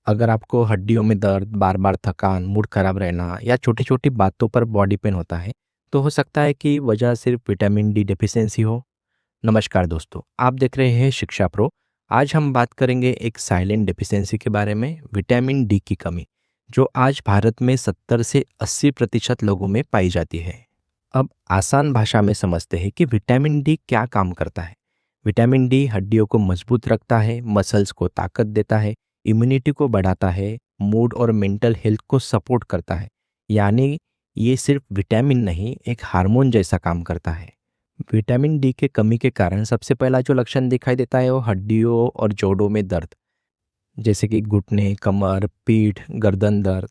अगर आपको हड्डियों में दर्द, बार-बार थकान, मूड खराब रहना या छोटी-छोटी बातों पर बॉडी पेन होता है, तो हो सकता है कि वजह सिर्फ विटामिन डी डेफिशिएंसी हो। नमस्कार दोस्तों, आप देख रहे हैं शिक्षा प्रो। आज हम बात करेंगे एक साइलेंट डेफिशिएंसी के बारे में, विटामिन डी की कमी, जो आज भारत में 70 से 80% लोगों में पाई जाती है। अब आसान भाषा में समझते हैं कि विटामिन डी क्या काम करता है। विटामिन डी हड्डियों को मजबूत रखता है, मसल्स को ताकत देता है, इम्यूनिटी को बढ़ाता है, मूड और मेंटल हेल्थ को सपोर्ट करता है। यानी ये सिर्फ विटामिन नहीं, एक हार्मोन जैसा काम करता है। विटामिन डी के कमी के कारण सबसे पहला जो लक्षण दिखाई देता है वो हड्डियों और जोड़ों में दर्द, जैसे कि घुटने, कमर, पीठ, गर्दन दर्द।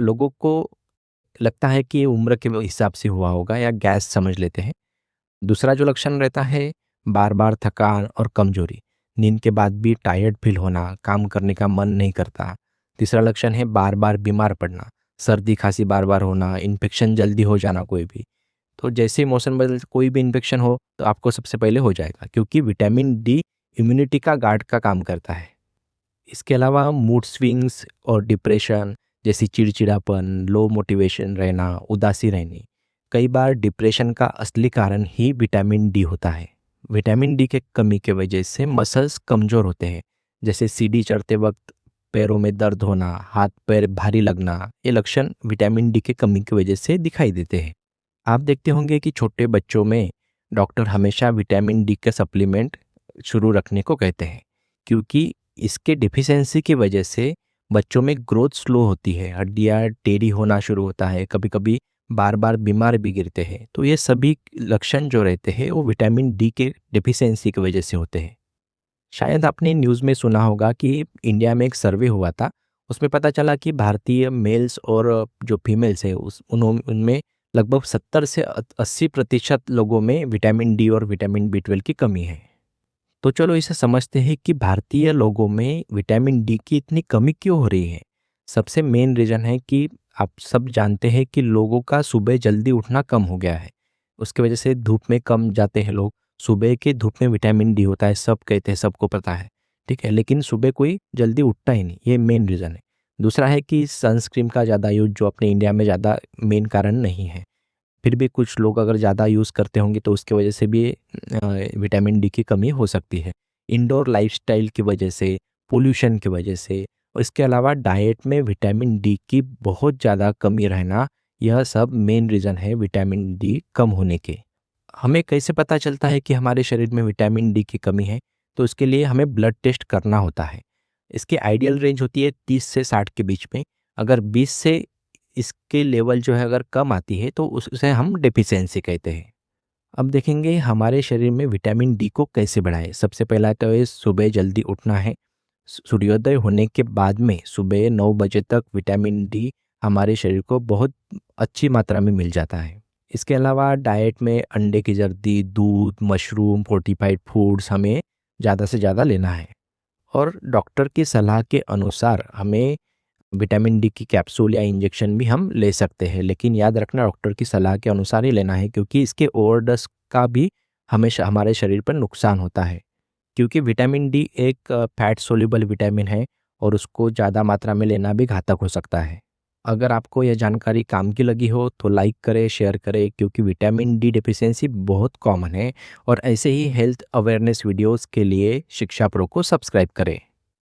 लोगों को लगता है कि ये उम्र के हिसाब से हुआ होगा या गैस समझ लेते हैं। दूसरा जो लक्षण रहता है, बार बार थकान और कमजोरी, नींद के बाद भी टायर्ड फील होना, काम करने का मन नहीं करता। तीसरा लक्षण है बार बार बीमार पड़ना, सर्दी खांसी बार बार होना, इन्फेक्शन जल्दी हो जाना कोई भी। तो जैसे ही मौसम बदल कोई भी इन्फेक्शन हो तो आपको सबसे पहले हो जाएगा, क्योंकि विटामिन डी इम्यूनिटी का गार्ड का काम करता है। इसके अलावा मूड स्विंग्स और डिप्रेशन, जैसी चिड़चिड़ापन, लो मोटिवेशन रहना, उदासी रहनी, कई बार डिप्रेशन का असली कारण ही विटामिन डी होता है। विटामिन डी के कमी के वजह से मसल्स कमज़ोर होते हैं, जैसे सीढ़ी चढ़ते वक्त पैरों में दर्द होना, हाथ पैर भारी लगना। ये लक्षण विटामिन डी के कमी की वजह से दिखाई देते हैं। आप देखते होंगे कि छोटे बच्चों में डॉक्टर हमेशा विटामिन डी के सप्लीमेंट शुरू रखने को कहते हैं, क्योंकि इसके डिफिशियंसी की वजह से बच्चों में ग्रोथ स्लो होती है, हड्डियाँ टेढ़ी होना शुरू होता है, कभी कभी बार बार बीमार भी गिरते हैं। तो ये सभी लक्षण जो रहते हैं वो विटामिन डी के डिफिशियंसी की वजह से होते हैं। शायद आपने न्यूज़ में सुना होगा कि इंडिया में एक सर्वे हुआ था, उसमें पता चला कि भारतीय मेल्स और जो फीमेल्स है उनमें लगभग 70 से 80% लोगों में विटामिन डी और विटामिन बी 12 की कमी है। तो चलो इसे समझते हैं कि भारतीय लोगों में विटामिन डी की इतनी कमी क्यों हो रही है। सबसे मेन रीज़न है कि आप सब जानते हैं कि लोगों का सुबह जल्दी उठना कम हो गया है। उसकी वजह से धूप में कम जाते हैं लोग। सुबह की धूप में विटामिन डी होता है, सब कहते हैं, सबको पता है, ठीक है, लेकिन सुबह कोई जल्दी उठता ही नहीं, ये मेन रीज़न है। दूसरा है कि सनस्क्रीन का ज़्यादा यूज, जो अपने इंडिया में ज़्यादा मेन कारण नहीं है। फिर भी कुछ लोग अगर ज़्यादा यूज़ करते होंगे तो उसकी वजह से भी विटामिन डी की कमी हो सकती है। इंडोर लाइफस्टाइल की वजह से, पोल्यूशन की वजह से, और इसके अलावा डाइट में विटामिन डी की बहुत ज़्यादा कमी रहना, यह सब मेन रीज़न है विटामिन डी कम होने के। हमें कैसे पता चलता है कि हमारे शरीर में विटामिन डी की कमी है? तो इसके लिए हमें ब्लड टेस्ट करना होता है। इसकी आइडियल रेंज होती है 30 से 60 के बीच में। अगर 20 से इसके लेवल जो है अगर कम आती है तो उसे हम डेफिशिएंसी कहते हैं। अब देखेंगे हमारे शरीर में विटामिन डी को कैसे बढ़ाएं। सबसे पहला तो ये सुबह जल्दी उठना है। सूर्योदय होने के बाद में सुबह 9 बजे तक विटामिन डी हमारे शरीर को बहुत अच्छी मात्रा में मिल जाता है। इसके अलावा डाइट में अंडे की जर्दी, दूध, मशरूम, फोर्टिफाइड फूड्स हमें ज़्यादा से ज़्यादा लेना है। और डॉक्टर की सलाह के अनुसार हमें विटामिन डी की कैप्सूल या इंजेक्शन भी हम ले सकते हैं, लेकिन याद रखना डॉक्टर की सलाह के अनुसार ही लेना है, क्योंकि इसके ओवरडोज का भी हमेशा हमारे शरीर पर नुकसान होता है। क्योंकि विटामिन डी एक फैट सोल्यूबल विटामिन है और उसको ज़्यादा मात्रा में लेना भी घातक हो सकता है। अगर आपको यह जानकारी काम की लगी हो तो लाइक करें, शेयर करें, क्योंकि विटामिन डी डेफिशिएंसी बहुत कॉमन है। और ऐसे ही हेल्थ अवेयरनेस वीडियोस के लिए शिक्षा प्रो को सब्सक्राइब करें।